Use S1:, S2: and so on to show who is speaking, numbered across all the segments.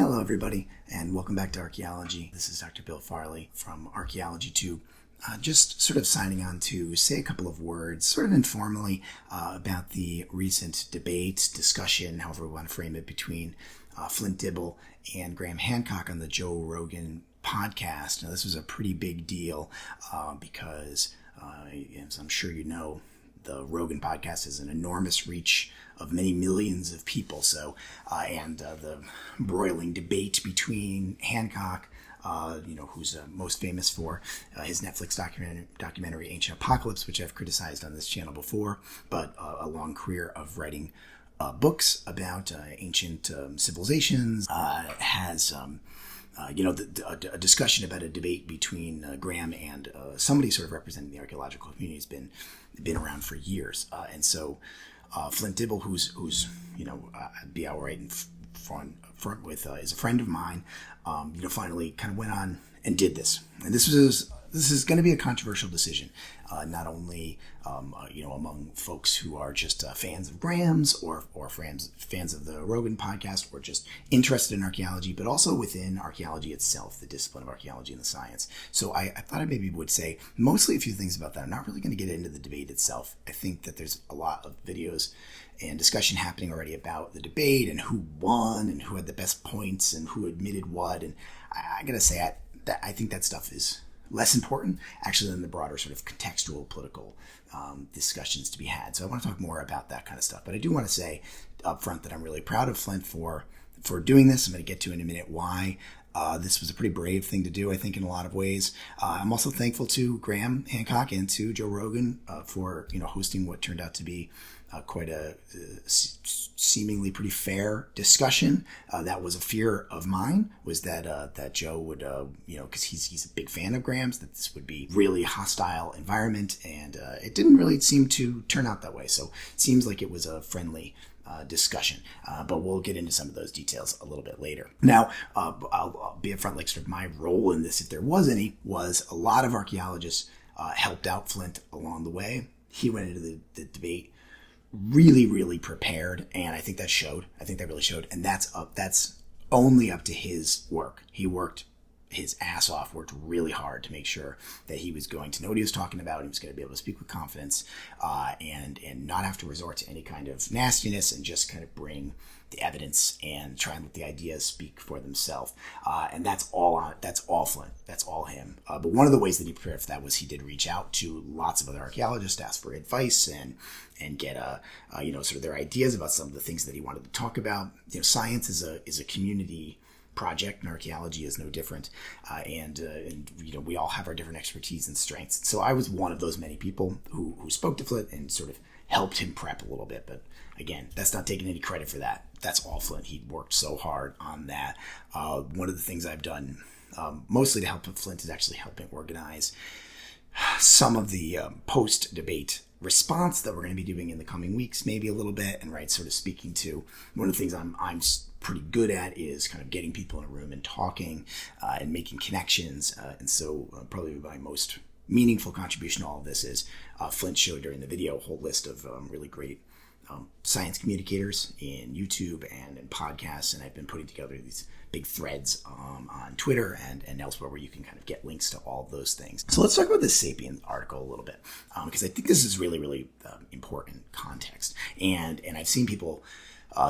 S1: Hello everybody, and welcome back to Archaeology. This is Dr. Bill Farley from Archaeology 2. Just sort of signing on to say a couple of words, sort of informally, about the recent debate, discussion, however we want to frame it, between Flint Dibble and Graham Hancock on the Joe Rogan podcast. Now, this was a pretty big deal because, as I'm sure you know, the Rogan podcast has an enormous reach of many millions of people. So, the broiling debate between Hancock, who's most famous for his Netflix documentary Ancient Apocalypse, which I've criticized on this channel before, but a long career of writing books about ancient civilizations, has a discussion about a debate between Graham and somebody sort of representing the archaeological community has been around for years. And so Flint Dibble, who's I'd be outright in front with, is a friend of mine, finally kind of went on and did this. And this is going to be a controversial decision, not only among folks who are just fans of Graham's or fans of the Rogan podcast, or just interested in archaeology, but also within archaeology itself, the discipline of archaeology and the science. So I thought I maybe would say mostly a few things about that. I'm not really going to get into the debate itself. I think that there's a lot of videos and discussion happening already about the debate and who won and who had the best points and who admitted what. And I got to say, I think that stuff is less important, actually, than the broader sort of contextual political discussions to be had. So I want to talk more about that kind of stuff. But I do want to say up front that I'm really proud of Flint for doing this. I'm going to get to in a minute why. This was a pretty brave thing to do, I think, in a lot of ways. I'm also thankful to Graham Hancock and to Joe Rogan for hosting what turned out to be quite a seemingly pretty fair discussion. That was a fear of mine, was that Joe would, because he's a big fan of Graham's, that this would be really hostile environment, and it didn't really seem to turn out that way. So it seems like it was a friendly discussion, but we'll get into some of those details a little bit later. Now, I'll be upfront, like sort of my role in this, if there was any, was a lot of archaeologists helped out Flint along the way. He went into the debate really, really prepared, and I think that showed. I think that really showed, and that's only up to his work. He worked his ass off, worked really hard to make sure that he was going to know what he was talking about. He was going to be able to speak with confidence, and not have to resort to any kind of nastiness, and just kind of bring the evidence and try and let the ideas speak for themselves. And that's all Flint. That's all him. But one of the ways that he prepared for that was he did reach out to lots of other archaeologists, ask for advice, and get sort of their ideas about some of the things that he wanted to talk about. Science is a community project, and archaeology is no different. We all have our different expertise and strengths. So I was one of those many people who spoke to Flint and sort of helped him prep a little bit. But again, that's not taking any credit for that. That's all Flint. He worked so hard on that. One of the things I've done mostly to help Flint is actually helping organize some of the post-debate response that we're going to be doing in the coming weeks, maybe a little bit, and sort of speaking to one of the things I'm pretty good at is kind of getting people in a room and talking and making connections. And so probably my most meaningful contribution to all of this is Flint showed during the video a whole list of really great science communicators in YouTube and in podcasts, and I've been putting together these big threads on Twitter and elsewhere where you can kind of get links to all of those things. So let's talk about this Sapiens article a little bit, because I think this is really, really important context. And I've seen people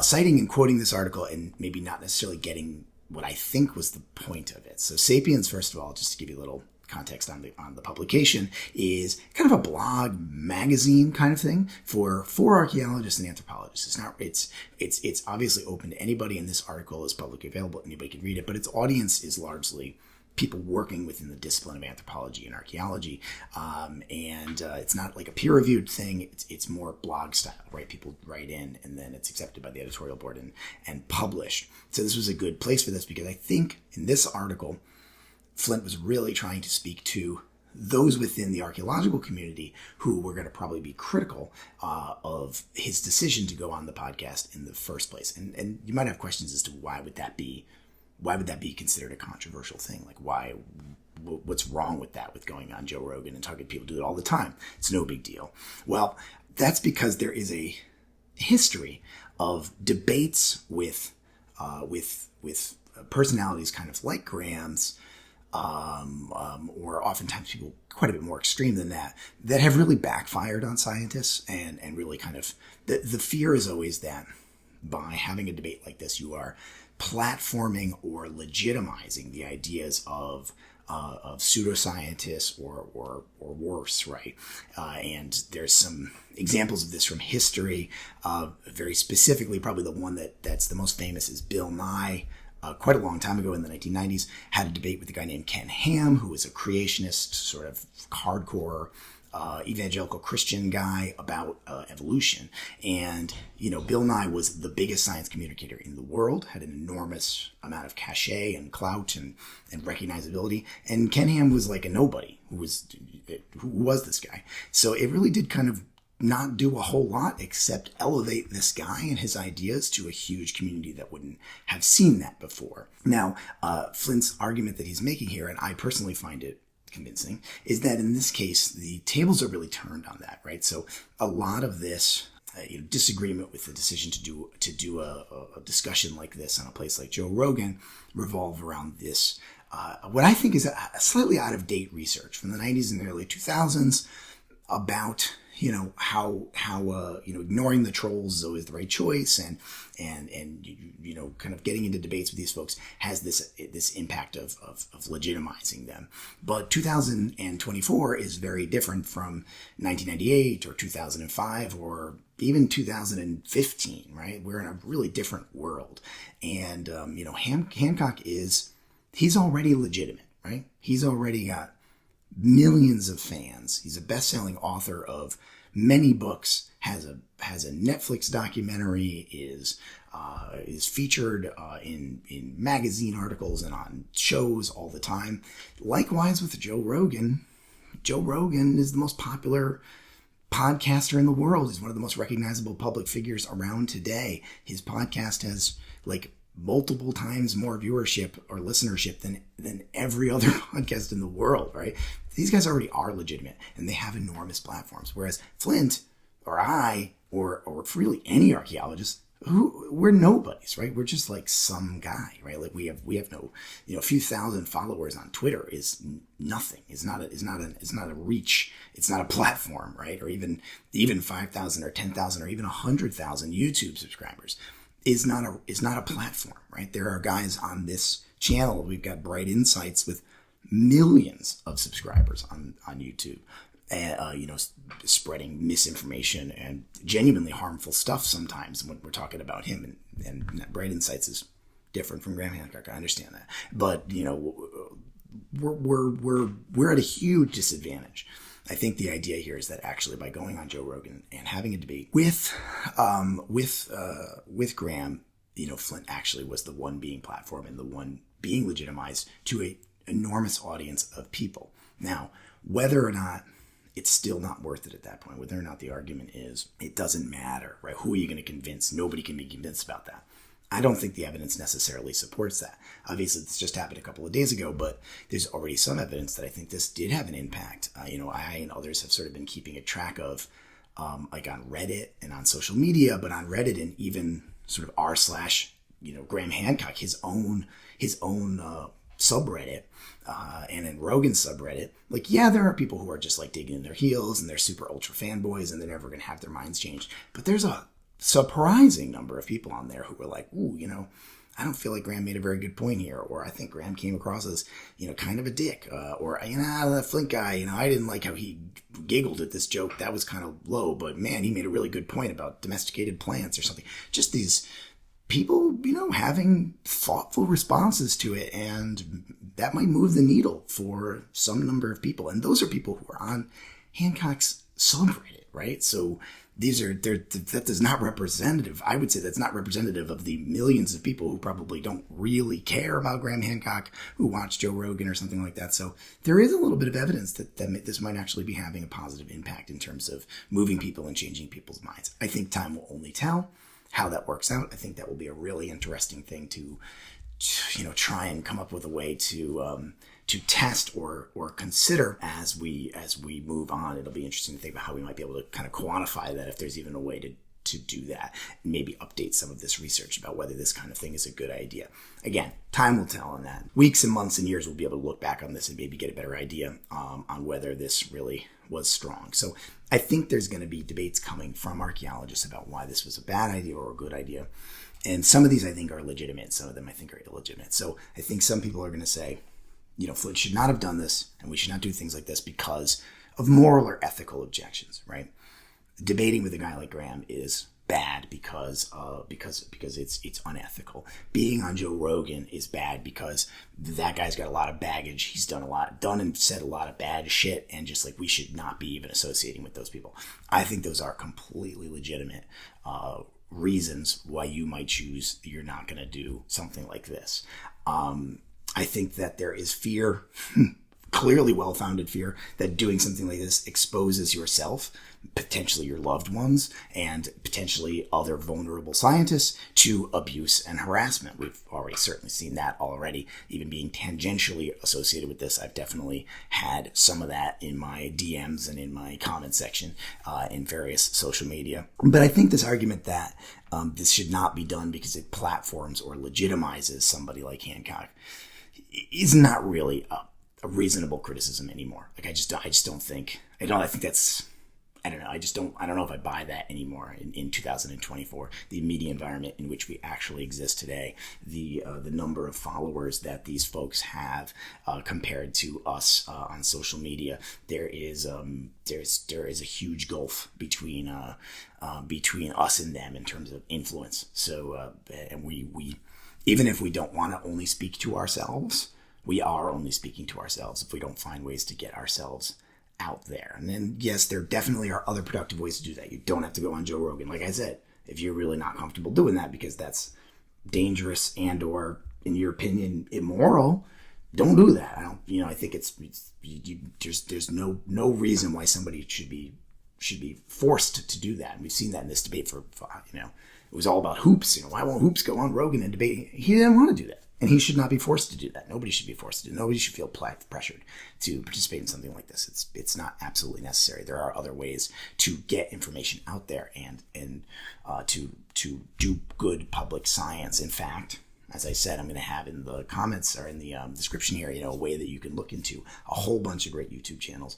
S1: citing and quoting this article and maybe not necessarily getting what I think was the point of it. So Sapiens, first of all, just to give you a little context on the publication, is kind of a blog magazine kind of thing for archaeologists and anthropologists. It's obviously open to anybody, and this article is publicly available. Anybody can read it, but its audience is largely people working within the discipline of anthropology and archaeology. It's not like a peer-reviewed thing. It's more blog style, right? People write in, and then it's accepted by the editorial board and published. So this was a good place for this, because I think in this article, Flint was really trying to speak to those within the archaeological community who were going to probably be critical of his decision to go on the podcast in the first place. And you might have questions as to why would that be considered a controversial thing? Like, what's wrong with that, with going on Joe Rogan and talking? People do it all the time. It's no big deal. Well, that's because there is a history of debates with personalities kind of like Graham's, or oftentimes people quite a bit more extreme than that have really backfired on scientists, and really kind of, the fear is always that by having a debate like this, you are platforming or legitimizing the ideas of pseudoscientists or worse, right? And there's some examples of this from history. Very specifically, probably the one that's the most famous is Bill Nye. Quite a long time ago in the 1990s, had a debate with a guy named Ken Ham, who was a creationist, sort of hardcore evangelical Christian guy about evolution. And, Bill Nye was the biggest science communicator in the world, had an enormous amount of cachet and clout and recognizability. And Ken Ham was like a nobody. Who was this guy? So it really did kind of not do a whole lot except elevate this guy and his ideas to a huge community that wouldn't have seen that before. Now, Flint's argument that he's making here, and I personally find it convincing, is that in this case, the tables are really turned on that, right? So a lot of this disagreement with the decision to do a discussion like this on a place like Joe Rogan revolve around this, what I think is a slightly out of date research from the 90s and the early 2000s about how ignoring the trolls is always the right choice, and kind of getting into debates with these folks has this impact of legitimizing them. But 2024 is very different from 1998 or 2005 or even 2015, right? We're in a really different world, and Hancock he's already legitimate, right? He's already got millions of fans. He's a best-selling author of many books, has a Netflix documentary, is featured in magazine articles and on shows all the time. Likewise with Joe Rogan. Joe Rogan is the most popular podcaster in the world. He's one of the most recognizable public figures around today. His podcast has multiple times more viewership or listenership than every other podcast in the world, right? These guys already are legitimate, and they have enormous platforms. Whereas Flint or I or really any archaeologist, we're nobodies, right? We're just like some guy, right? We have no, a few thousand followers on Twitter is nothing. It's not a reach. It's not a platform, right? Or even 5,000 or 10,000 or even 100,000 YouTube subscribers is not a platform, right? There are guys on this channel. We've got Bright Insights with millions of subscribers on YouTube, spreading misinformation and genuinely harmful stuff sometimes when we're talking about him. And Bright Insights is different from Graham Hancock. I understand that, but we're at a huge disadvantage. I think the idea here is that actually by going on Joe Rogan and having a debate with Graham, Flint actually was the one being platformed and the one being legitimized to an enormous audience of people. Now, whether or not it's still not worth it at that point, whether or not the argument is it doesn't matter, right? Who are you going to convince? Nobody can be convinced about that. I don't think the evidence necessarily supports that. Obviously, this just happened a couple of days ago, but there's already some evidence that I think this did have an impact. I and others have sort of been keeping a track of, on Reddit and on social media, but on Reddit and even sort of r/Graham Hancock, his own subreddit, and in Rogan's subreddit, there are people who are just digging in their heels and they're super ultra fanboys and they're never going to have their minds changed. But there's a surprising number of people on there who were like, ooh, I don't feel like Graham made a very good point here, or I think Graham came across as, kind of a dick, or, that Flint guy, I didn't like how he giggled at this joke. That was kind of low, but man, he made a really good point about domesticated plants or something. Just these people, having thoughtful responses to it, and that might move the needle for some number of people. And those are people who are on Hancock's subreddit, right? So that is not representative. I would say that's not representative of the millions of people who probably don't really care about Graham Hancock, who watch Joe Rogan or something like that. So there is a little bit of evidence that this might actually be having a positive impact in terms of moving people and changing people's minds. I think time will only tell how that works out. I think that will be a really interesting thing to try and come up with a way to test or consider as we move on. It'll be interesting to think about how we might be able to kind of quantify that, if there's even a way to do that and maybe update some of this research about whether this kind of thing is a good idea. Again, time will tell on that. Weeks and months and years we'll be able to look back on this and maybe get a better idea on whether this really was strong. So I think there's going to be debates coming from archaeologists about why this was a bad idea or a good idea. And some of these I think are legitimate. Some of them I think are illegitimate. So I think some people are going to say, Flint should not have done this and we should not do things like this because of moral or ethical objections, right? Debating with a guy like Graham is bad because it's unethical. Being on Joe Rogan is bad because that guy's got a lot of baggage. He's done and said a lot of bad shit, and just like we should not be even associating with those people. I think those are completely legitimate reasons why you might choose you're not going to do something like this. I think that there is fear, clearly well-founded fear, that doing something like this exposes yourself, potentially your loved ones, and potentially other vulnerable scientists to abuse and harassment. We've already certainly seen that already, even being tangentially associated with this. I've definitely had some of that in my DMs and in my comment section in various social media. But I think this argument that this should not be done because it platforms or legitimizes somebody like Hancock is not really a reasonable criticism anymore. Like I think that's, I don't know if I buy that anymore in 2024. The media environment in which we actually exist today, the number of followers that these folks have compared to us on social media, there is a huge gulf between us and them in terms of influence. So and we even if we don't want to only speak to ourselves, we are only speaking to ourselves if we don't find ways to get ourselves out there. And then, yes, there definitely are other productive ways to do that. You don't have to go on Joe Rogan. Like I said, if you're really not comfortable doing that because that's dangerous and or, in your opinion, immoral, don't do that. I think there's no reason why somebody should be forced to do that. And we've seen that in this debate for it was all about hoops. Why won't hoops go on Rogan and debate? He didn't want to do that. And he should not be forced to do that. Nobody should be forced to do it. Nobody should feel pressured to participate in something like this. It's not absolutely necessary. There are other ways to get information out there and to do good public science. In fact, as I said, I'm going to have in the comments or in the description here, a way that you can look into a whole bunch of great YouTube channels.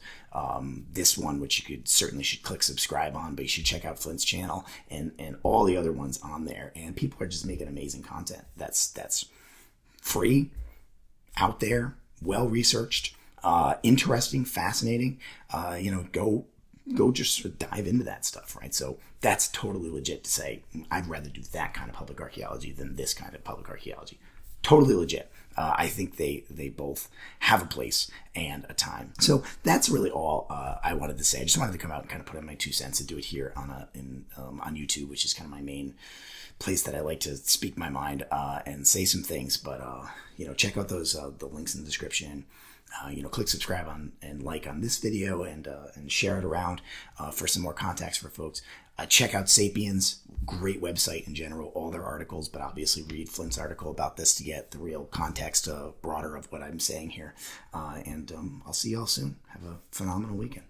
S1: This one, which you should click subscribe on, but you should check out Flint's channel and all the other ones on there. And people are just making amazing content. That's free, out there, well-researched, interesting, fascinating. Go just sort of dive into that stuff, right? So that's totally legit to say, I'd rather do that kind of public archaeology than this kind of public archaeology. Totally legit. I think they both have a place and a time. So that's really all I wanted to say. I just wanted to come out and kind of put in my 2 cents and do it here on YouTube, which is kind of my main place that I like to speak my mind and say some things. But check out those the links in the description. Click subscribe and like on this video and share it around for some more contacts for folks. Check out Sapiens, great website in general, all their articles, but obviously read Flint's article about this to get the real context broader of what I'm saying here. And I'll see y'all soon. Have a phenomenal weekend.